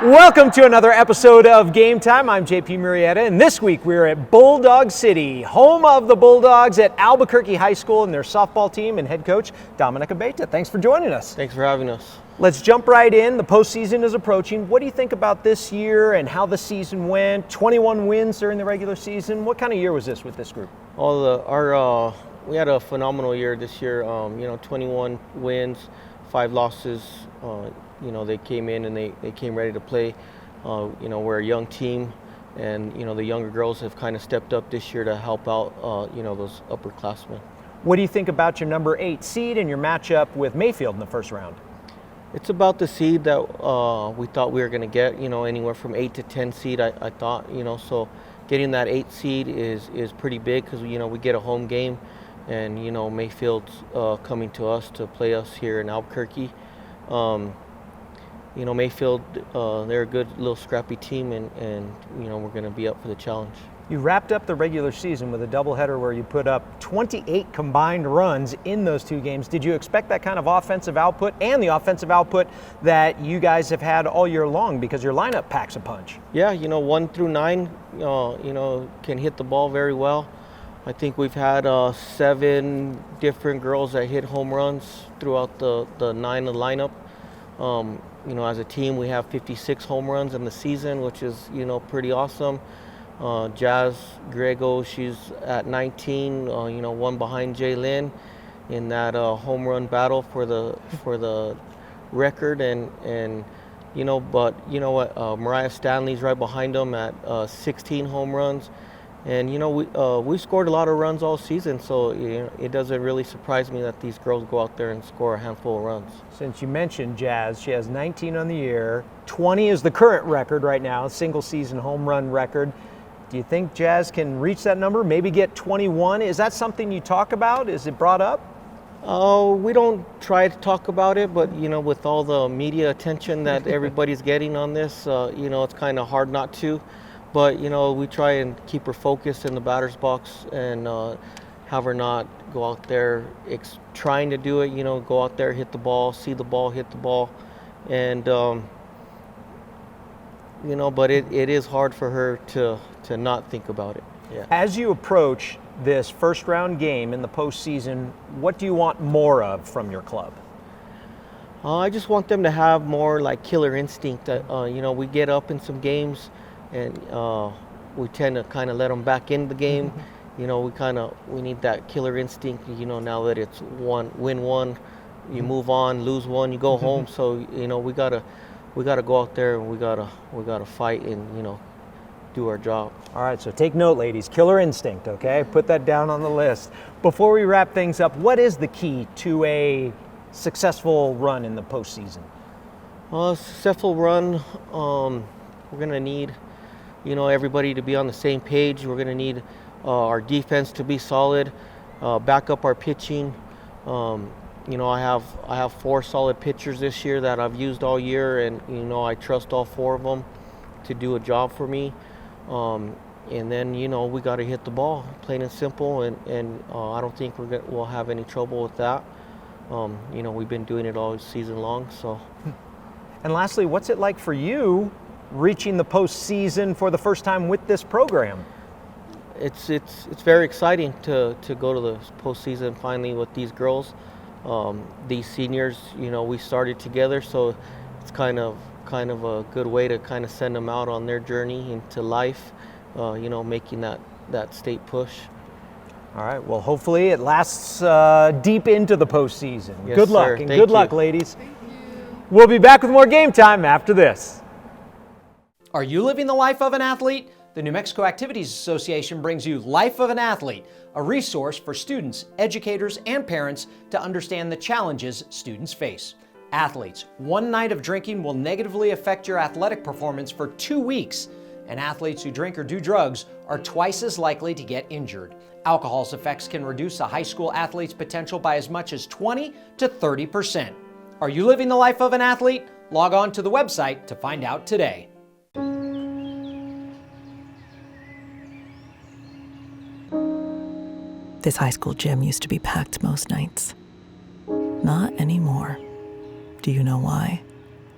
Welcome to another episode of Game Time. I'm JP Murrieta, and this week we're at Bulldog City, home of the Bulldogs at Albuquerque High School and their softball team and head coach, Dominic Abeta. Thanks for joining us. Thanks for having us. Let's jump right in. The postseason is approaching. What do you think about this year and how the season went? 21 wins during the regular season. What kind of year was this with this group? We had a phenomenal year this year. 21 wins, 5 losses. They came in and they came ready to play. We're a young team, and the younger girls have kind of stepped up this year to help out those upperclassmen. What do you think about your number 8 seed and your matchup with Mayfield in the first round? It's about the seed that we thought we were going to get. Anywhere from 8 to 10 seed. I thought. So getting that 8 seed is pretty big because we get a home game, and Mayfield's coming to us to play us here in Albuquerque. Mayfield, they're a good little scrappy team, and we're going to be up for the challenge. You wrapped up the regular season with a doubleheader where you put up 28 combined runs in those 2 games. Did you expect that kind of offensive output and the offensive output that you guys have had all year long, because your lineup packs a punch? Yeah, 1 through 9, can hit the ball very well. I think we've had 7 different girls that hit home runs throughout the 9 lineup. As a team, we have 56 home runs in the season, which is, pretty awesome. Jazz Grego, she's at 19, one behind Jaylyn in that home run battle for the record, and Mariah Stanley's right behind them at 16 home runs. And we scored a lot of runs all season, so it doesn't really surprise me that these girls go out there and score a handful of runs. Since you mentioned Jazz, she has 19 on the year. 20 is the current record right now, single season home run record. Do you think Jazz can reach that number, maybe get 21? Is that something you talk about? Is it brought up? We don't try to talk about it, but with all the media attention that everybody's getting on this, it's kind of hard not to. But, we try and keep her focused in the batter's box and have her not go out there trying to do it, go out there, hit the ball, see the ball, hit the ball. And, but it is hard for her to not think about it. Yeah. As you approach this first round game in the postseason, what do you want more of from your club? I just want them to have more like killer instinct. We get up in some games, and we tend to kind of let them back in the game. We need that killer instinct. Now that it's win one, you move on, lose one, you go home. So we gotta go out there and we gotta fight and do our job. All right, so take note, ladies. Killer instinct. Okay, put that down on the list. Before we wrap things up, what is the key to a successful run in the postseason? Successful run. We're gonna need everybody to be on the same page. We're going to need our defense to be solid, back up our pitching. I have 4 solid pitchers this year that I've used all year, and I trust all 4 of them to do a job for me. And then we got to hit the ball, plain and simple, and I don't think we'll have any trouble with that. We've been doing it all season long. So. And lastly, what's it like for you reaching the postseason for the first time with this program? It's very exciting to go to the postseason finally with these girls. These seniors, we started together, so it's kind of a good way to kind of send them out on their journey into life, making that state push. All right, well, hopefully it lasts deep into the postseason. Yes, good luck, sir. and Thank good luck, you. ladies. We'll be back with more Game Time after this. Are you living the life of an athlete? The New Mexico Activities Association brings you Life of an Athlete, a resource for students, educators, and parents to understand the challenges students face. Athletes, one night of drinking will negatively affect your athletic performance for 2 weeks, and athletes who drink or do drugs are twice as likely to get injured. Alcohol's effects can reduce a high school athlete's potential by as much as 20 to 30%. Are you living the life of an athlete? Log on to the website to find out today. This high school gym used to be packed most nights. Not anymore. Do you know why?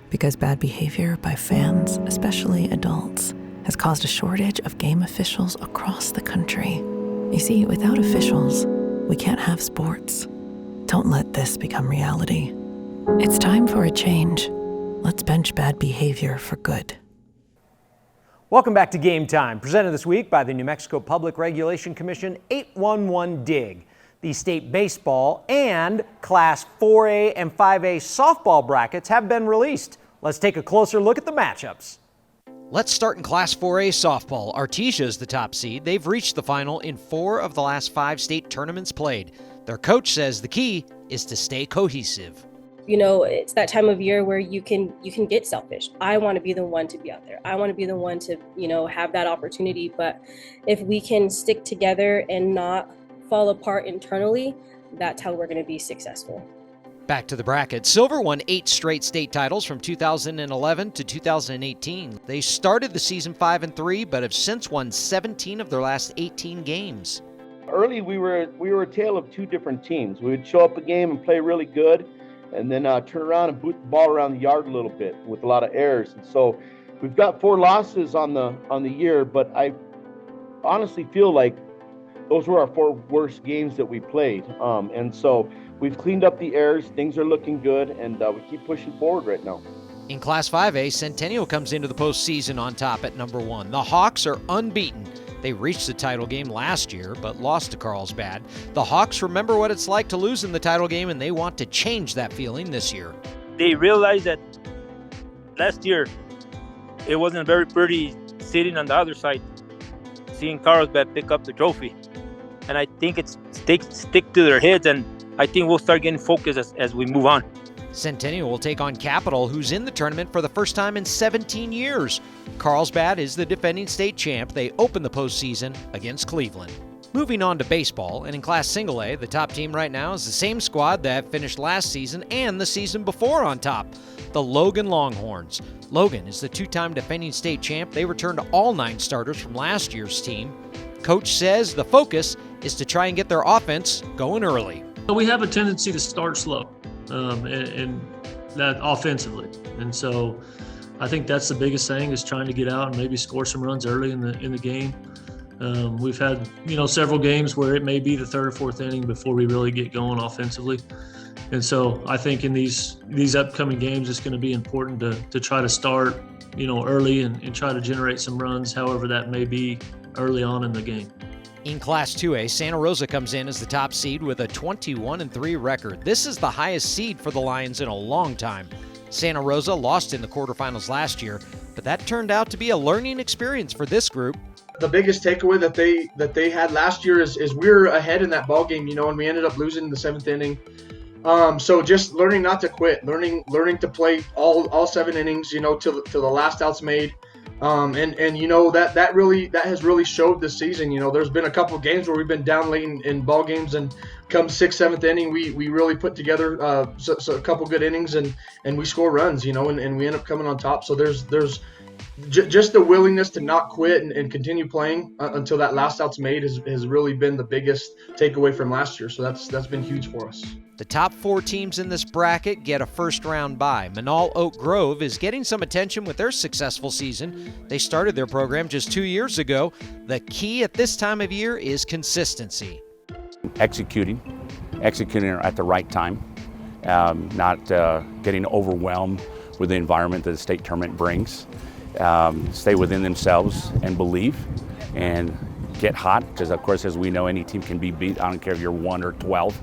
Because bad behavior by fans, especially adults, has caused a shortage of game officials across the country. You see, without officials, we can't have sports. Don't let this become reality. It's time for a change. Let's bench bad behavior for good. Welcome back to Game Time, presented this week by the New Mexico Public Regulation Commission 811 DIG. The state baseball and Class 4A and 5A softball brackets have been released. Let's take a closer look at the matchups. Let's start in Class 4A softball. Artesia is the top seed. They've reached the final in 4 of the last 5 state tournaments played. Their coach says the key is to stay cohesive. You know, it's that time of year where you can get selfish. I want to be the one to be out there. I want to be the one to, have that opportunity. But if we can stick together and not fall apart internally, that's how we're going to be successful. Back to the bracket. Silver won 8 straight state titles from 2011 to 2018. They started the season 5-3, but have since won 17 of their last 18 games. Early, we were a tale of 2 different teams. We would show up a game and play really good, and then turn around and boot the ball around the yard a little bit with a lot of errors. And so we've got 4 losses on the year, but I honestly feel like those were our 4 worst games that we played. And so we've cleaned up the errors. Things are looking good, and we keep pushing forward right now. In Class 5A, Centennial comes into the postseason on top at number 1. The Hawks are unbeaten. They reached the title game last year, but lost to Carlsbad. The Hawks remember what it's like to lose in the title game, and they want to change that feeling this year. They realized that last year it wasn't very pretty sitting on the other side, seeing Carlsbad pick up the trophy. And I think it's stick to their heads, and I think we'll start getting focused as we move on. Centennial will take on Capital, who's in the tournament for the first time in 17 years. Carlsbad is the defending state champ. They open the postseason against Cleveland. Moving on to baseball, and in Class Single A, the top team right now is the same squad that finished last season and the season before on top, the Logan Longhorns. Logan is the 2-time defending state champ. They returned all 9 starters from last year's team. Coach says the focus is to try and get their offense going early. We have a tendency to start slow, and that offensively. And so I think that's the biggest thing, is trying to get out and maybe score some runs early in the game. We've had, several games where it may be the 3rd or 4th inning before we really get going offensively. And so I think in these upcoming games, it's going to be important to try to start, early and try to generate some runs, however that may be early on in the game. In Class 2A, Santa Rosa comes in as the top seed with a 21-3 record. This is the highest seed for the Lions in a long time. Santa Rosa lost in the quarterfinals last year, but that turned out to be a learning experience for this group. The biggest takeaway that they had last year is we were ahead in that ball game, and we ended up losing in the 7th inning. So just learning not to quit, learning to play all 7 innings, till the last out's made. And that has really showed this season. There's been a couple of games where we've been down late in ball games, and come 6th, 7th inning, we really put together so a couple good innings and we score runs, and we end up coming on top. So there's just the willingness to not quit and continue playing until that last out's made has really been the biggest takeaway from last year. So that's been huge for us. The top 4 teams in this bracket get a first-round bye. Manal Oak Grove is getting some attention with their successful season. They started their program just 2 years ago. The key at this time of year is consistency. Executing at the right time, not getting overwhelmed with the environment that the state tournament brings. Stay within themselves and believe, and get hot, because of course, as we know, any team can be beat. I don't care if you're 1 or 12,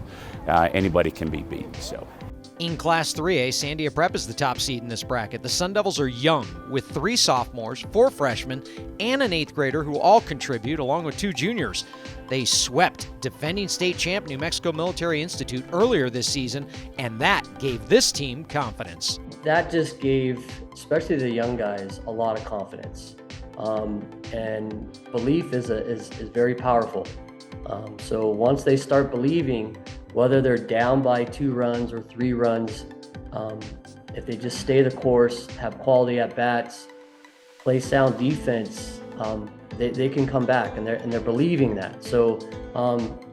anybody can be beat. So. In Class 3A, Sandia Prep is the top seed in this bracket. The Sun Devils are young, with 3 sophomores, 4 freshmen, and an 8th grader who all contribute, along with 2 juniors. They swept defending state champ New Mexico Military Institute earlier this season, and that gave this team confidence. That just gave, especially the young guys, a lot of confidence. And belief is very powerful. So once they start believing, whether they're down by 2 runs or 3 runs, if they just stay the course, have quality at bats, play sound defense, they can come back, and they're believing that. So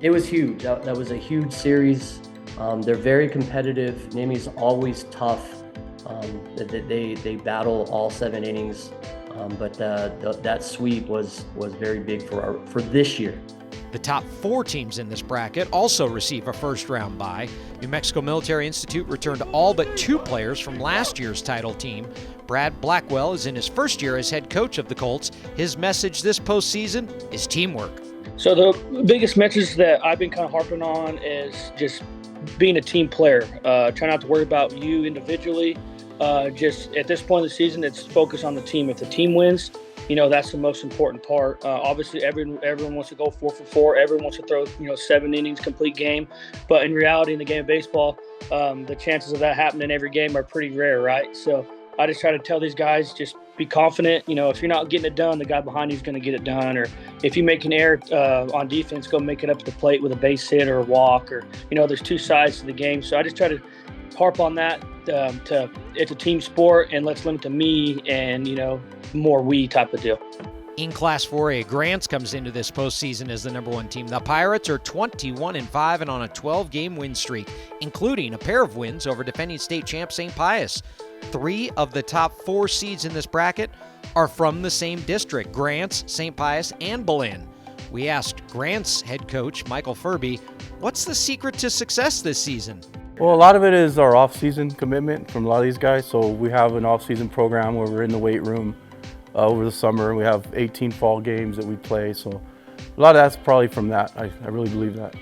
it was huge. That was a huge series. They're very competitive. NAMI's always tough. They battle all 7 innings, but that sweep was very big for this year. The top 4 teams in this bracket also receive a first-round bye. New Mexico Military Institute returned all but 2 players from last year's title team. Brad Blackwell is in his first year as head coach of the Colts. His message this postseason is teamwork. So the biggest message that I've been kind of harping on is just being a team player. Try not to worry about you individually. Just at this point in the season, it's focus on the team. If the team wins, that's the most important part. Obviously, everyone wants to go 4 for 4. Everyone wants to throw, 7 innings, complete game. But in reality, in the game of baseball, the chances of that happening every game are pretty rare, right? So I just try to tell these guys, just be confident. If you're not getting it done, the guy behind you is going to get it done. Or if you make an error on defense, go make it up to the plate with a base hit or a walk. Or, there's 2 sides to the game. So I just try to harp on that. It's a team sport, and let's limit to me and, more we type of deal. In Class 4A, Grants comes into this postseason as the number 1 team. The Pirates are 21-5 and on a 12-game win streak, including a pair of wins over defending state champ St. Pius. 3 of the top 4 seeds in this bracket are from the same district: Grants, St. Pius, and Belen. We asked Grants head coach Michael Furby, what's the secret to success this season? Well, a lot of it is our off-season commitment from a lot of these guys. So we have an off-season program where we're in the weight room over the summer. We have 18 fall games that we play. So a lot of that's probably from that. I really believe that.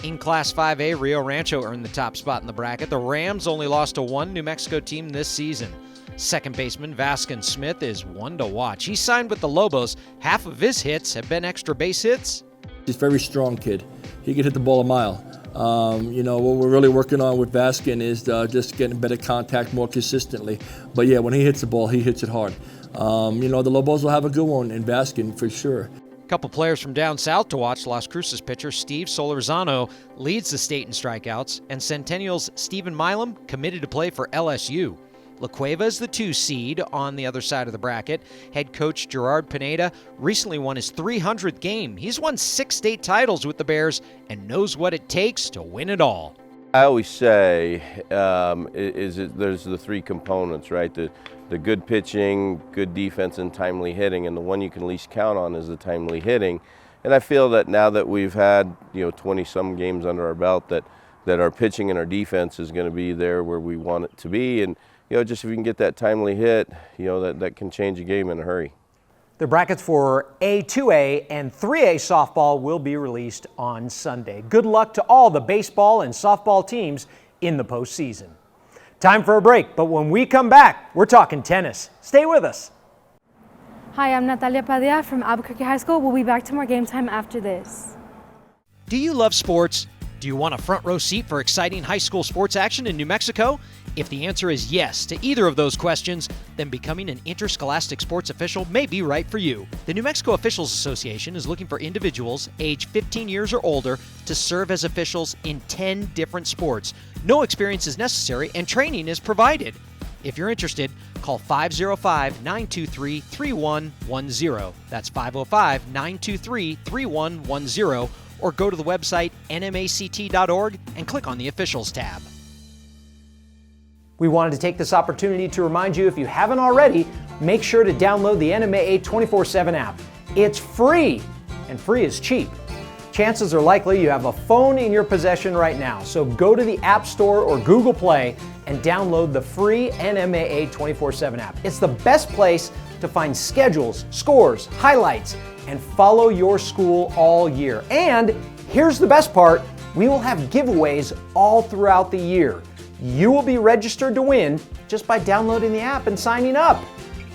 In Class 5A, Rio Rancho earned the top spot in the bracket. The Rams only lost to 1 New Mexico team this season. Second baseman Vaskin Smith is one to watch. He signed with the Lobos. Half of his hits have been extra base hits. He's a very strong kid. He can hit the ball a mile. What we're really working on with Vaskin is just getting better contact more consistently. But yeah, when he hits the ball, he hits it hard. The Lobos will have a good one in Vaskin for sure. A couple players from down south to watch. Las Cruces pitcher Steve Solorzano leads the state in strikeouts, and Centennial's Stephen Milam committed to play for LSU. La Cueva is the 2 seed on the other side of the bracket. Head coach Gerard Pineda recently won his 300th game. He's won 6 state titles with the Bears and knows what it takes to win it all. I always say there's the 3 components, right? The good pitching, good defense, and timely hitting, and the one you can least count on is the timely hitting. And I feel that now that we've had 20-some games under our belt, that our pitching and our defense is going to be there where we want it to be. And just if we can get that timely hit, that can change a game in a hurry. The brackets for A, 2A, and 3A softball will be released on Sunday. Good luck to all the baseball and softball teams in the postseason. Time for a break, but when we come back, we're talking tennis. Stay with us. Hi, I'm Natalia Padilla from Albuquerque High School. We'll be back to more Game Time after this. Do you love sports? Do you want a front row seat for exciting high school sports action in New Mexico? If the answer is yes to either of those questions, then becoming an interscholastic sports official may be right for you. The New Mexico Officials Association is looking for individuals age 15 years or older to serve as officials in 10 different sports. No experience is necessary and training is provided. If you're interested, call 505-923-3110. That's 505-923-3110. Or go to the website nmact.org and click on the Officials tab. We wanted to take this opportunity to remind you, if you haven't already, make sure to download the NMAA 24/7 app. It's free, and free is cheap. Chances are likely you have a phone in your possession right now, so go to the App Store or Google Play and download the free NMAA 24/7 app. It's the best place to find schedules, scores, highlights, and follow your school all year. And here's the best part, we will have giveaways all throughout the year. You will be registered to win just by downloading the app and signing up.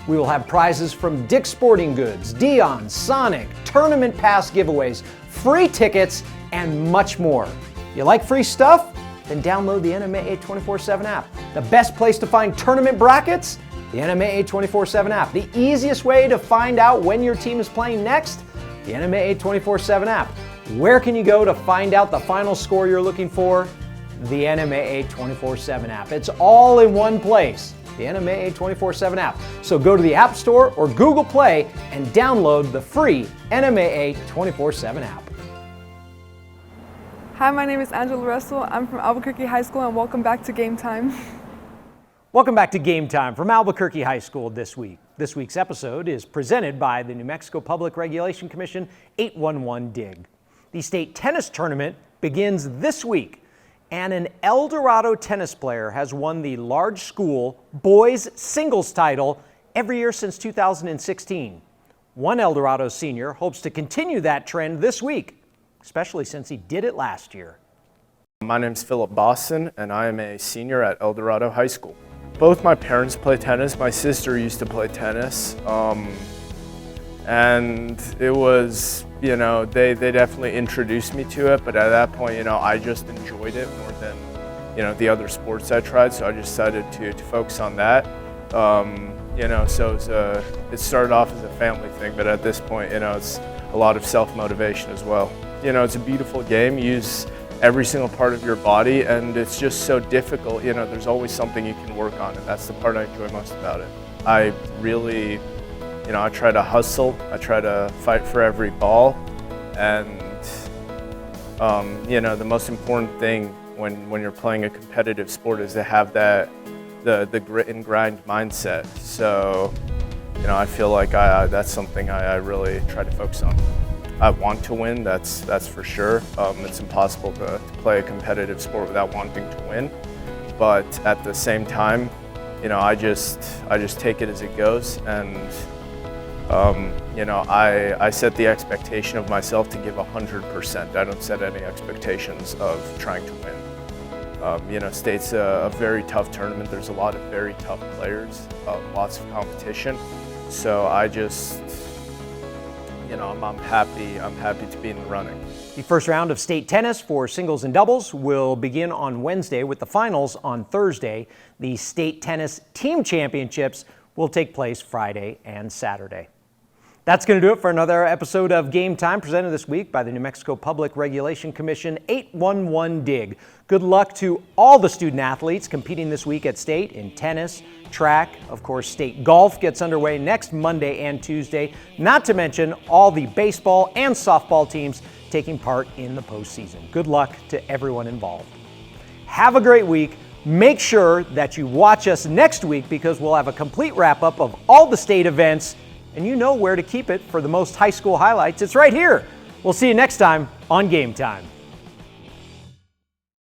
We will have prizes from Dick's Sporting Goods, Dion, Sonic, tournament pass giveaways, free tickets, and much more. You like free stuff? Then download the NMAA 24/7 app. The best place to find tournament brackets? The NMAA 24/7 app. The easiest way to find out when your team is playing next? The NMAA 24/7 app. Where can you go to find out the final score you're looking for? The NMAA 24/7 app. It's all in one place. The NMAA 24/7 app. So go to the App Store or Google Play and download the free NMAA 24/7 app. Hi, my name is Angela Russell. I'm from Albuquerque High School and welcome back to Game Time. Welcome back to Game Time from Albuquerque High School this week. This week's episode is presented by the New Mexico Public Regulation Commission 811 DIG. The state tennis tournament begins this week, and an El Dorado tennis player has won the large school boys singles title every year since 2016. One El Dorado senior hopes to continue that trend this week, especially since he did it last year. My name is Philip Boston, and I am a senior at El Dorado High School. Both my parents play tennis. My sister used to play tennis, and it was, you know, they definitely introduced me to it, but at that point, you know, I just enjoyed it more than, you know, the other sports I tried, so I decided to focus on that. You know, so it started off as a family thing, but at this point, you know, it's a lot of self-motivation as well. You know, it's a beautiful game. You use every single part of your body, and it's just so difficult. You know, there's always something you can work on, and that's the part I enjoy most about it. I really, you know, I try to hustle. I try to fight for every ball, and you know, the most important thing when you're playing a competitive sport is to have that the grit and grind mindset. So, you know, I feel like that's something I really try to focus on. I want to win, that's for sure. It's impossible to play a competitive sport without wanting to win. But at the same time, you know, I just take it as it goes, and you know, I set the expectation of myself to give 100%. I don't set any expectations of trying to win. You know, state's a very tough tournament. There's a lot of very tough players, lots of competition. So I just, you know, I'm happy to be in the running. The first round of state tennis for singles and doubles will begin on Wednesday with the finals on Thursday. The state tennis team championships will take place Friday and Saturday. That's going to do it for another episode of Game Time, presented this week by the New Mexico Public Regulation Commission 811 DIG. Good luck to all the student athletes competing this week at state in tennis, track. Of course, state golf gets underway next Monday and Tuesday, not to mention all the baseball and softball teams taking part in the postseason. Good luck to everyone involved. Have a great week. Make sure that you watch us next week, because we'll have a complete wrap-up of all the state events, and you know where to keep it for the most high school highlights. It's right here. We'll see you next time on Game Time.